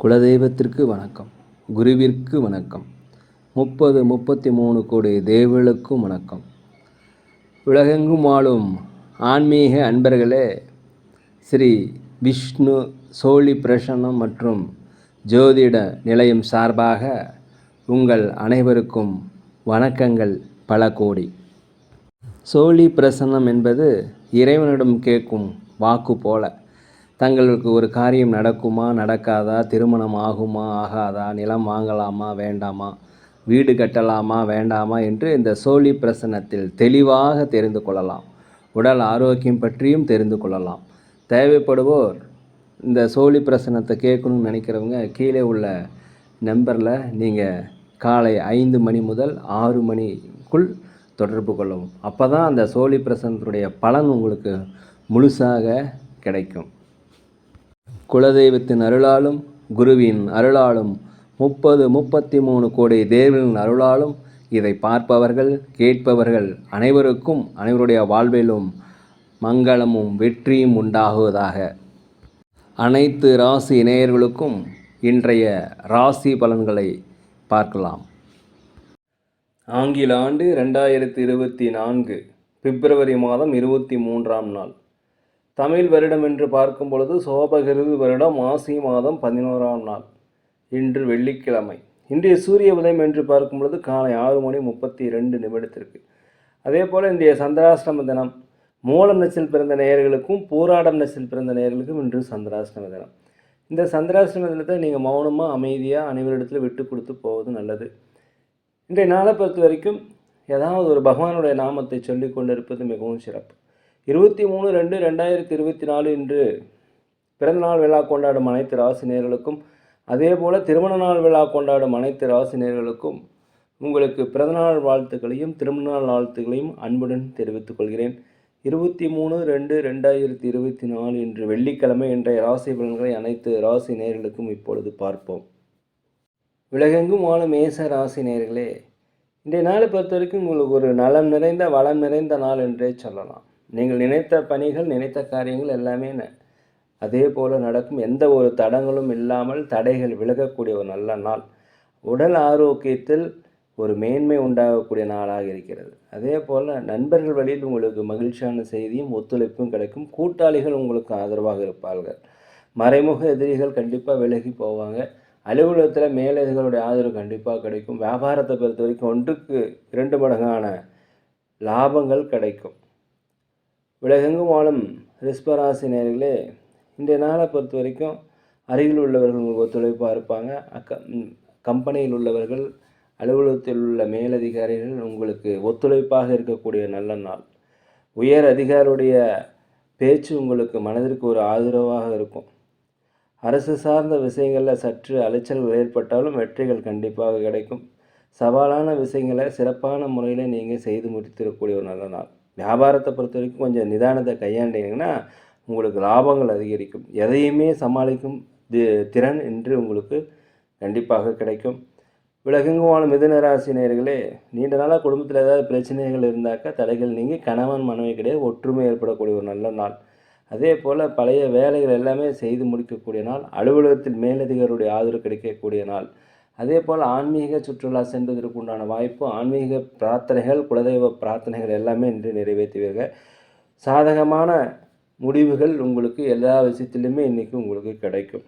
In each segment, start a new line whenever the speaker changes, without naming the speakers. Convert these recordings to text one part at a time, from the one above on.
குலதெய்வத்திற்கு வணக்கம், குருவிற்கு வணக்கம், 33 கோடி தேவர்களுக்கும் வணக்கம். உலகெங்கும் வாழும் ஆன்மீக அன்பர்களே, ஸ்ரீ விஷ்ணு சோழி பிரசன்னம் மற்றும் ஜோதிட நிலையம் சார்பாக உங்கள் அனைவருக்கும் வணக்கங்கள் பல கோடி. சோழி பிரசன்னம் என்பது இறைவனிடம் கேட்கும் வாக்கு போல. தங்களுக்கு ஒரு காரியம் நடக்குமா நடக்காதா, திருமணம் ஆகுமா ஆகாதா, நிலம் வாங்கலாமா வேண்டாமா, வீடு கட்டலாமா வேண்டாமா என்று இந்த சோழி பிரசன்னத்தில் தெளிவாக தெரிந்து கொள்ளலாம். உடல் ஆரோக்கியம் பற்றியும் தெரிந்து கொள்ளலாம். தேவைப்படுவோர் இந்த சோழி பிரசன்னத்தை கேட்கணும்னு நினைக்கிறவங்க கீழே உள்ள நம்பரில் நீங்கள் காலை 5 மணி முதல் 6 மணிக்குள் தொடர்பு கொள்ளவும். அப்போ தான் அந்த சோழி பிரசன்னத்துடைய பலன் உங்களுக்கு முழுசாக கிடைக்கும். குலதெய்வத்தின் அருளாலும் குருவின் அருளாலும் 33 கோடி தேவர்களின் அருளாலும் இதை பார்ப்பவர்கள் கேட்பவர்கள் அனைவருக்கும் அனைவருடைய வாழ்விலும் மங்களமும் வெற்றியும் உண்டாகுவதாக. அனைத்து ராசி நேயர்களுக்கும் இன்றைய ராசி பலன்களை பார்க்கலாம். ஆங்கில ஆண்டு 2024 பிப்ரவரி மாதம் 23ஆம் நாள். தமிழ் வருடம் என்று பார்க்கும் பொழுது சோபகிருது வருடம் மாசி மாதம் 11ஆம் நாள். இன்று வெள்ளிக்கிழமை. இன்றைய சூரிய உதயம் என்று பார்க்கும் பொழுது காலை 6:32 அதே போல் இன்றைய சந்திராஷ்டம தினம். மூலம் நட்சத்திரத்தில் பிறந்த நேயர்களுக்கும் பூராடம் நட்சத்திரத்தில் பிறந்த நேயர்களுக்கும் இன்று சந்திராஷ்டம தினம். இந்த சந்திராஷ்டம தினத்தை நீங்கள் மௌனமாக அமைதியாக அனைவரிடத்தில் விட்டு கொடுத்து போவது நல்லது. இன்றைய நாளை பொறுத்த வரைக்கும் ஏதாவது ஒரு பகவானுடைய நாமத்தை சொல்லி கொண்டு இருப்பது மிகவும் சிறப்பு. 23/2/2024 இன்று பிறந்தநாள் விழா கொண்டாடும் அனைத்து ராசினியர்களுக்கும், அதே போல் திருமண நாள் விழா கொண்டாடும் அனைத்து ராசினியர்களுக்கும் உங்களுக்கு பிறந்தநாள் வாழ்த்துக்களையும் திருமணநாள் வாழ்த்துக்களையும் அன்புடன் தெரிவித்துக் கொள்கிறேன். 23/2/2024 இன்று வெள்ளிக்கிழமை இன்றைய ராசி பலன்களை அனைத்து ராசி நேயர்களுக்கும் இப்பொழுது பார்ப்போம். உலகெங்கும் வாழும் மேச ராசி நேயர்களே, இன்றைய நாளை பொறுத்த வரைக்கும் உங்களுக்கு ஒரு நலம் நிறைந்த வளம் நிறைந்த நாள் என்றே சொல்லலாம். நீங்கள் நினைத்த பணிகள் நினைத்த காரியங்கள் எல்லாமே அதே போல் நடக்கும். எந்த ஒரு தடங்களும் இல்லாமல் தடைகள் விலகக்கூடிய ஒரு நல்ல நாள். உடல் ஆரோக்கியத்தில் ஒரு மேன்மை உண்டாகக்கூடிய நாளாக இருக்கிறது. அதே போல் நண்பர்கள் வழியில் உங்களுக்கு மகிழ்ச்சியான செய்தியும் ஒத்துழைப்பும் கிடைக்கும். கூட்டாளிகள் உங்களுக்கு ஆதரவாக இருப்பார்கள். மறைமுக எதிரிகள் கண்டிப்பாக விலகி போவாங்க. அலுவலகத்தில் மேலதிகளுடைய ஆதரவு கண்டிப்பாக கிடைக்கும். வியாபாரத்தை பொறுத்த வரைக்கும் 1க்கு 2 மடங்கான லாபங்கள் கிடைக்கும். உலகெங்கும் வாழும் ரிஷபராசி நேயர்களே, இன்றைய நாளை பொறுத்த வரைக்கும் அருகில் உள்ளவர்கள் உங்களுக்கு ஒத்துழைப்பாக இருப்பாங்க. கம்பெனியில் உள்ளவர்கள், அலுவலகத்தில் உள்ள மேலதிகாரிகள் உங்களுக்கு ஒத்துழைப்பாக இருக்கக்கூடிய நல்ல நாள். உயர் அதிகாரியுடைய பேச்சு உங்களுக்கு மனதிற்கு ஒரு ஆதரவாக இருக்கும். அரசு சார்ந்த விஷயங்களில் சற்று அலைச்சல்கள் ஏற்பட்டாலும் வெற்றிகள் கண்டிப்பாக கிடைக்கும். சவாலான விஷயங்களை சிறப்பான முறையில் நீங்கள் செய்து முடித்திருக்கக்கூடிய ஒரு நல்ல நாள். வியாபாரத்தை பொறுத்த வரைக்கும் கொஞ்சம் நிதானத்தை கையாண்டிங்கன்னா உங்களுக்கு லாபங்கள் அதிகரிக்கும். எதையுமே சமாளிக்கும் திறன் இன்று உங்களுக்கு கண்டிப்பாக கிடைக்கும். உலகெங்கும் வாழும் மிதுன ராசி நேயர்களே, நீண்ட நாளாக குடும்பத்தில் ஏதாவது பிரச்சனைகள் இருந்தாக்கா தடைகள் நீங்கி கணவன் மனைவி கிடையாது ஒற்றுமை ஏற்படக்கூடிய ஒரு நல்ல நாள். அதே போல் பழைய வேலைகள் எல்லாமே செய்து முடிக்கக்கூடிய நாள். அலுவலகத்தில் மேலதிகாரியுடைய ஆதரவு கிடைக்கக்கூடிய நாள். அதே போல் ஆன்மீக சுற்றுலா சென்றதற்கு உண்டான வாய்ப்பு, ஆன்மீக பிரார்த்தனைகள், குலதெய்வ பிரார்த்தனைகள் எல்லாமே இன்று நிறைவேற்றுவீர்கள். சாதகமான முடிவுகள் உங்களுக்கு எல்லா விஷயத்திலுமே இன்றைக்கி உங்களுக்கு கிடைக்கும்.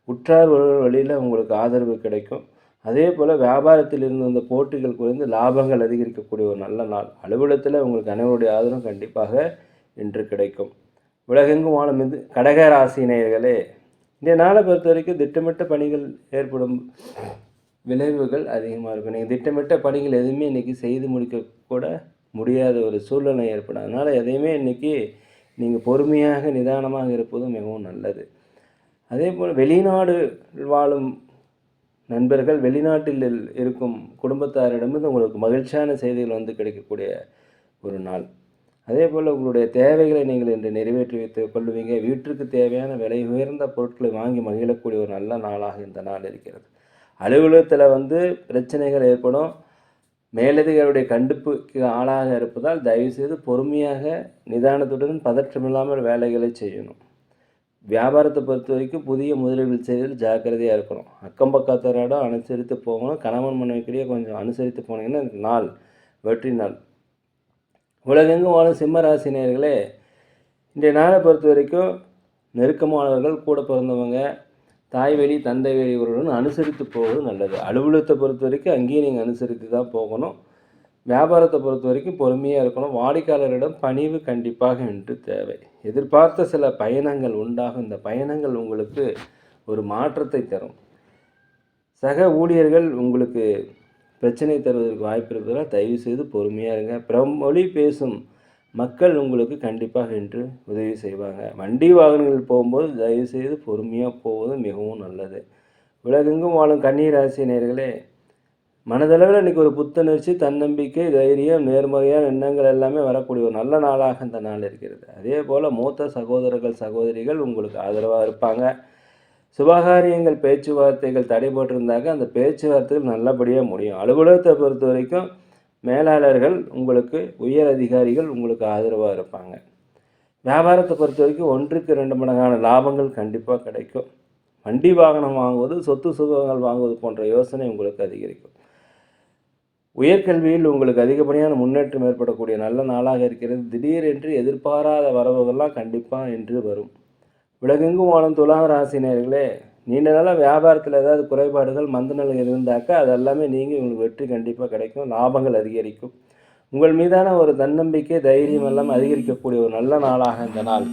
உற்றார் வழியில் உங்களுக்கு ஆதரவு கிடைக்கும். அதே போல் வியாபாரத்தில் இருந்து வந்த போட்டிகள் குறைந்து லாபங்கள் அதிகரிக்கக்கூடிய ஒரு நல்ல நாள். அலுவலகத்தில் உங்களுக்கு அனைவருடைய ஆதரவும் கண்டிப்பாக இன்று கிடைக்கும். உலகெங்கும் வாழும் கடக ராசி நேயர்களே, இந்த நாளை பொறுத்த வரைக்கும் திட்டமிட்ட பணிகள் ஏற்படும் விளைவுகள் அதிகமாக இருக்கும். நீங்கள் திட்டமிட்ட பணிகள் எதுவுமே இன்றைக்கி செய்து முடிக்கக்கூட முடியாத ஒரு சூழ்நிலை ஏற்படும். அதனால் எதையுமே இன்றைக்கி நீங்கள் பொறுமையாக நிதானமாக இருப்பதும் மிகவும் நல்லது. அதே போல் வெளிநாடு வாழும் நண்பர்கள், வெளிநாட்டில் இருக்கும் குடும்பத்தாரிடமிருந்து உங்களுக்கு மகிழ்ச்சியான செய்திகள் வந்து கிடைக்கக்கூடிய ஒரு நாள். அதே போல் உங்களுடைய தேவைகளை நீங்கள் இன்று நிறைவேற்றி வைத்துக் கொள்வீங்க. வீட்டிற்கு தேவையான விலை உயர்ந்த பொருட்களை வாங்கி மகிழக்கூடிய ஒரு நல்ல நாளாக இந்த நாள் இருக்கிறது. அலுவலகத்தில் பிரச்சனைகள் ஏற்படும். மேலதிகாரியுடைய கண்டிப்புக்கு ஆளாக இருப்பதால் தயவுசெய்து பொறுமையாக நிதானத்துடன் பதற்றமில்லாமல் வேலைகளை செய்யணும். வியாபாரத்தை பொறுத்த வரைக்கும் புதிய முதலீடுகள் செய்வதில் ஜாக்கிரதையாக இருக்கணும். அக்கம் பக்கத்தாரோட அனுசரித்து போகணும். கணவன் மனைவிக்கிடையே கொஞ்சம் அனுசரித்து போனீங்கன்னா நாள் வெற்றி நாள். உலகெங்கும் வாழும் சிம்ம ராசி நேயர்களே, இன்றைய நாளை பொறுத்த வரைக்கும் நெருக்கமானவர்கள், கூட பிறந்தவங்க, தாய் வழி தந்தை வழி இவர்களுடன் அனுசரித்து போவது நல்லது. அலுவலகத்தை பொறுத்த வரைக்கும் அங்கேயும் நீங்கள் அனுசரித்து தான் போகணும். வியாபாரத்தை பொறுத்த வரைக்கும் பொறுமையாக இருக்கணும். வாடிக்கையாளரிடம் பணிவு கண்டிப்பாக இன்று தேவை. எதிர்பார்த்த சில பயணங்கள் உண்டாகும். இந்த பயணங்கள் உங்களுக்கு ஒரு மாற்றத்தை தரும். சக ஊழியர்கள் உங்களுக்கு பிரச்சனை தருவதற்கு வாய்ப்பு இருப்பதால் தயவு செய்து பொறுமையாக இருங்க. மொழி பேசும் மக்கள் உங்களுக்கு கண்டிப்பாக இன்று உதவி செய்வாங்க. வண்டி வாகனங்கள் போகும்போது தயவு செய்து பொறுமையாக போவது மிகவும் நல்லது. உலகெங்கும் வாழும் கன்னி ராசி நேயர்களே, மனதளவில் இன்றைக்கி ஒரு புத்துணர்ச்சி, தன்னம்பிக்கை, தைரியம், நேர்மறையான எண்ணங்கள் எல்லாமே வரக்கூடிய ஒரு நல்ல நாளாக இந்த நாள் இருக்கிறது. அதே போல் மூத்த சகோதரர்கள் சகோதரிகள் உங்களுக்கு ஆதரவாக இருப்பாங்க. சுபகாரியங்கள் பேச்சுவார்த்தைகள் தடைபட்டிருந்தாக்க அந்த பேச்சுவார்த்தைகள் நல்லபடியாக முடியும். அலுவலகத்தை பொறுத்த வரைக்கும் மேலாளர்கள் உங்களுக்கு, உயர் அதிகாரிகள் உங்களுக்கு ஆதரவாக இருப்பாங்க. வியாபாரத்தை பொறுத்த வரைக்கும் 1க்கு 2 மடங்கான லாபங்கள் கண்டிப்பாக கிடைக்கும். வண்டி வாகனம் வாங்குவது, சொத்து சுகங்கள் வாங்குவது போன்ற யோசனை உங்களுக்கு அதிகரிக்கும். உயர்கல்வியில் உங்களுக்கு அதிகப்படியான முன்னேற்றம் ஏற்படக்கூடிய நல்ல நாளாக இருக்கிறது. திடீரென்று எதிர்பாராத வரவுகள்லாம் கண்டிப்பாக இன்று வரும். உலகெங்கும் வாழும் துலாம் ராசி நேயர்களே, நீண்ட நாளாக வியாபாரத்தில் ஏதாவது குறைபாடுகள் மந்தநிலை இருந்தாக்கா அதெல்லாமே நீங்கள் உங்களுக்கு வெற்றி கண்டிப்பாக கிடைக்கும். லாபங்கள் அதிகரிக்கும். உங்கள் மீதான ஒரு தன்னம்பிக்கை, தைரியம் எல்லாம் அதிகரிக்கக்கூடிய ஒரு நல்ல நாளாக இந்த நாள்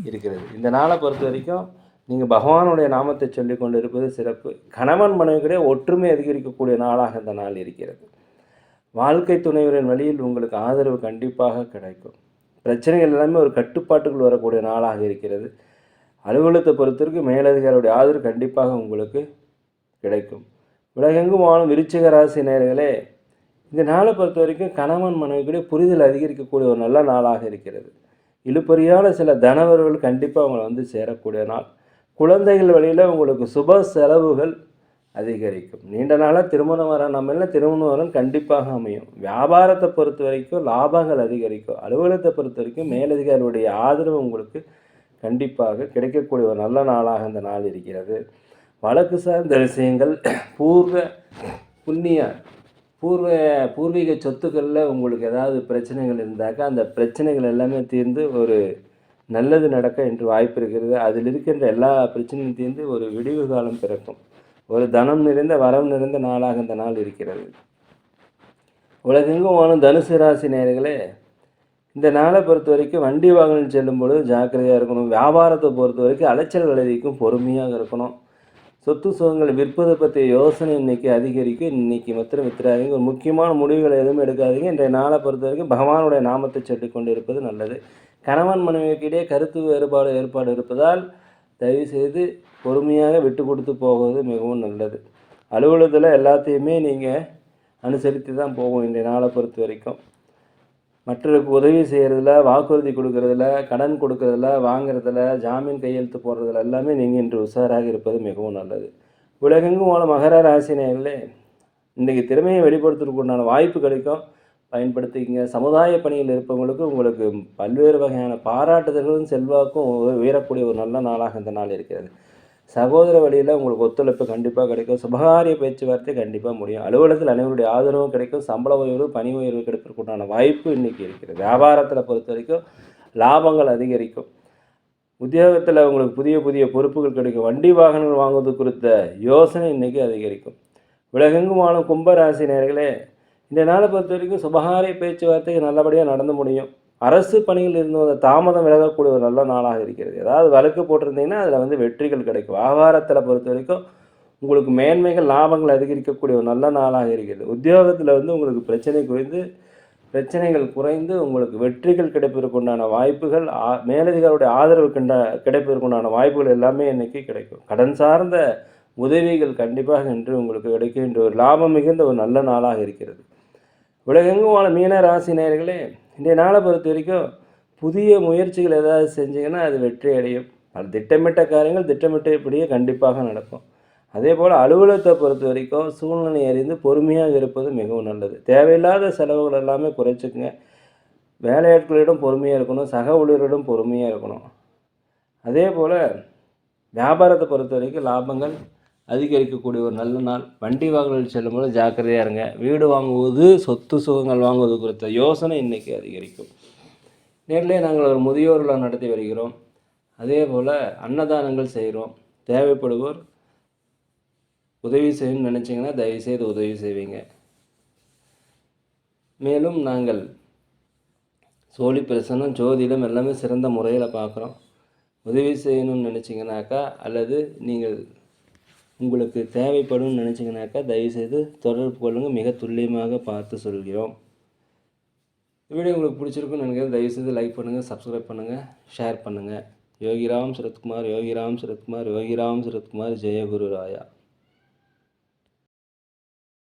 இருக்கிறது. இந்த நாளை பொறுத்த வரைக்கும் நீங்கள் பகவானுடைய நாமத்தை சொல்லி கொண்டு இருப்பது சிறப்பு. கணவன் மனைவிக்கிடையே ஒற்றுமை அதிகரிக்கக்கூடிய நாளாக இந்த நாள் இருக்கிறது. வாழ்க்கை துணைவரின் வழியில் உங்களுக்கு ஆதரவு கண்டிப்பாக கிடைக்கும். பிரச்சனைகள் எல்லாமே ஒரு கட்டுப்பாட்டுக்குள் வரக்கூடிய நாளாக இருக்கிறது. அலுவலகத்தை பொறுத்தவரைக்கும் மேலதிகாரியுடைய ஆதரவு கண்டிப்பாக உங்களுக்கு கிடைக்கும். உலகெங்கும் வாழும் விருச்சிக ராசி நேயர்களே, இந்த நாளை பொறுத்த வரைக்கும் கணவன் மனைவிக்கிடையே புரிதல் அதிகரிக்கக்கூடிய ஒரு நல்ல நாளாக இருக்கிறது. இழுபறியான சில தனவர்கள் கண்டிப்பாக உங்களை வந்து சேரக்கூடிய நாள். குழந்தைகள் வழியில் உங்களுக்கு சுப செலவுகள் அதிகரிக்கும். நீண்ட நாளாக திருமணம் வர நம்ம திருமணம் வரம் கண்டிப்பாக அமையும். வியாபாரத்தை பொறுத்த வரைக்கும் லாபங்கள் அதிகரிக்கும். அலுவலகத்தை பொறுத்த வரைக்கும் மேலதிகாரியுடைய ஆதரவு உங்களுக்கு கண்டிப்பாக கிடைக்கக்கூடிய ஒரு நல்ல நாளாக இந்த நாள் இருக்கிறது. வழக்கு சார்ந்த விஷயங்கள், பூர்வீக சொத்துக்களில் உங்களுக்கு ஏதாவது பிரச்சனைகள் இருந்தாக்கா அந்த பிரச்சனைகள் எல்லாமே தீர்ந்து ஒரு நல்லது நடக்க என்று வாய்ப்பு இருக்கிறது. அதில் இருக்கின்ற எல்லா பிரச்சனையும் தீர்ந்து ஒரு விடிவு காலம் பிறக்கும். ஒரு தனம் நிறைந்த வரம் நிறைந்த நாளாக இந்த நாள் இருக்கிறது. உலகெங்கும் வாழும் தனுசு ராசி நேயர்களே, இந்த நாளை பொறுத்த வரைக்கும் வண்டி வாகனம் செல்லும் பொழுது ஜாக்கிரதையாக இருக்கணும். வியாபாரத்தை பொறுத்த வரைக்கும் அலைச்சல் விளைவிக்கும், பொறுமையாக இருக்கணும். சொத்து சுகங்களை விற்பதை பற்றிய யோசனை இன்றைக்கி அதிகரிக்கும். இன்றைக்கி மாத்திரம் வித்துறாதீங்க. ஒரு முக்கியமான முடிவுகளை எதுவும் எடுக்காதீங்க. இன்றைய நாளை பொறுத்த வரைக்கும் பகவானுடைய நாமத்தை சொல்லிக்கொண்டு இருப்பது நல்லது. கணவன் மனைவிக்கிடையே கருத்து ஏற்பாடு இருப்பதால் தயவுசெய்து பொறுமையாக விட்டு கொடுத்து போவது மிகவும் நல்லது. அலுவலகத்தில் எல்லாத்தையுமே நீங்கள் அனுசரித்து தான் போகும். இன்றைய நாளை பொறுத்த வரைக்கும் மற்றவருக்கு உதவி செய்கிறதுல, வாக்குறுதி கொடுக்கறதில், கடன் கொடுக்கறதில், வாங்கிறதுல, ஜாமீன் கையெழுத்து போடுறதுல எல்லாமே நீங்கள் இன்று உஷாராக இருப்பது மிகவும் நல்லது. உலகெங்கும் வாழும் மகர ராசி நேயர்களே, இன்றைக்கி திறமையை வெளிப்படுத்துறதுக்குண்டான வாய்ப்பு கிடைக்கும், பயன்படுத்திக்கங்க. சமுதாய பணியில் இருப்பவங்களுக்கு உங்களுக்கு பல்வேறு வகையான பாராட்டுதல்களும் செல்வாக்கும் உயரக்கூடிய ஒரு நல்ல நாளாக இந்த நாள் இருக்கிறது. சகோதர வழியில் உங்களுக்கு ஒத்துழைப்பு கண்டிப்பாக கிடைக்கும். சுபகாரிய பேச்சுவார்த்தை கண்டிப்பாக முடியும். அலுவலகத்தில் அனைவருடைய ஆதரவும் கிடைக்கும். சம்பள உயர்வு, பணி உயர்வு கிடைப்பதற்குண்டான வாய்ப்பு இன்றைக்கி இருக்கிறது. வியாபாரத்தில் பொறுத்த வரைக்கும் லாபங்கள் அதிகரிக்கும். உத்தியோகத்தில் உங்களுக்கு புதிய பொறுப்புகள் கிடைக்கும். வண்டி வாகனங்கள் வாங்குவது குறித்த யோசனை இன்றைக்கி அதிகரிக்கும். உலகெங்கும் வாழும் கும்பராசி நேயர்களே, இந்த நாளை பொறுத்த வரைக்கும் சுபகாரிய பேச்சுவார்த்தை நல்லபடியாக நடந்து முடியும். அரசு பணியில் இருந்து வந்த தாமதம் விலகக்கூடிய ஒரு நல்ல நாளாக இருக்கிறது. ஏதாவது வழக்கு போட்டிருந்தீங்கன்னா அதில் வெற்றிகள் கிடைக்கும். வியாபாரத்தில் பொறுத்த வரைக்கும் உங்களுக்கு மேன்மைகள், லாபங்கள் அதிகரிக்கக்கூடிய ஒரு நல்ல நாளாக இருக்கிறது. உத்தியோகத்தில் உங்களுக்கு பிரச்சனைகள் குறைந்து உங்களுக்கு வெற்றிகள் கிடைப்பதற்குண்டான வாய்ப்புகள், மேலதிகாரியுடைய ஆதரவு கிடைப்பதற்குண்டான வாய்ப்புகள் எல்லாமே இன்றைக்கி கிடைக்கும். கடன் சார்ந்த உதவிகள் கண்டிப்பாக இன்று உங்களுக்கு கிடைக்கும். இன்று ஒரு லாபம் மிகுந்த ஒரு நல்ல நாளாக இருக்கிறது. உலகெங்கும் வாழ மீன ராசி நேயர்களே, இன்றைய நாளை பொறுத்த வரைக்கும் புதிய முயற்சிகள் ஏதாவது செஞ்சிங்கன்னா அது வெற்றி அடையும். அது திட்டமிட்ட காரியங்கள் திட்டமிட்டபடியே கண்டிப்பாக நடக்கும். அதே போல் அலுவலகத்தை பொறுத்த வரைக்கும் சூழ்நிலை அறிந்து பொறுமையாக இருப்பது மிகவும் நல்லது. தேவையில்லாத செலவுகள் எல்லாமே குறைச்சிக்கங்க. வேலையாட்களிடம் பொறுமையாக இருக்கணும். சக ஊழியரிடம் பொறுமையாக இருக்கணும். அதே போல் வியாபாரத்தை பொறுத்த வரைக்கும் லாபங்கள் அதிகரிக்கக்கூடிய ஒரு நல்ல நாள். வண்டி வாகனங்கள் செல்லும்போது ஜாக்கிரதையாக இருங்க. வீடு வாங்குவது, சொத்து சுகங்கள் வாங்குவது குறித்த யோசனை இன்றைக்கி அதிகரிக்கும். நேரிலே நாங்கள் ஒரு முதியோர் இல்லம் நடத்தி வருகிறோம். அதே போல் அன்னதானங்கள் செய்கிறோம். தேவைப்படுவோர் உதவி செய்யணும்னு நினச்சிங்கன்னா தயவுசெய்து உதவி செய்வீங்க. மேலும் நாங்கள் சோழி பிரசனம், ஜோதிடம் எல்லாமே சிறந்த முறையில் பார்க்குறோம். உதவி செய்யணும்னு நினச்சிங்கனாக்கா அல்லது நீங்கள் உங்களுக்கு தேவைப்படும்னு நினச்சிங்கனாக்கா தயவுசெய்து தொடர்பு கொள்ளுங்கள். மிக துல்லியமாக பார்த்து சொல்கிறோம். வீடியோ உங்களுக்கு பிடிச்சிருக்குன்னு நினைக்கிறேன். தயவுசெய்து லைக் பண்ணுங்கள், சப்ஸ்கிரைப் பண்ணுங்கள், ஷேர் பண்ணுங்கள். யோகிராம் சரத்குமார், யோகிராம் சரத்குமார், யோகிராம் சரத்குமார். ஜெய குரு ராயா.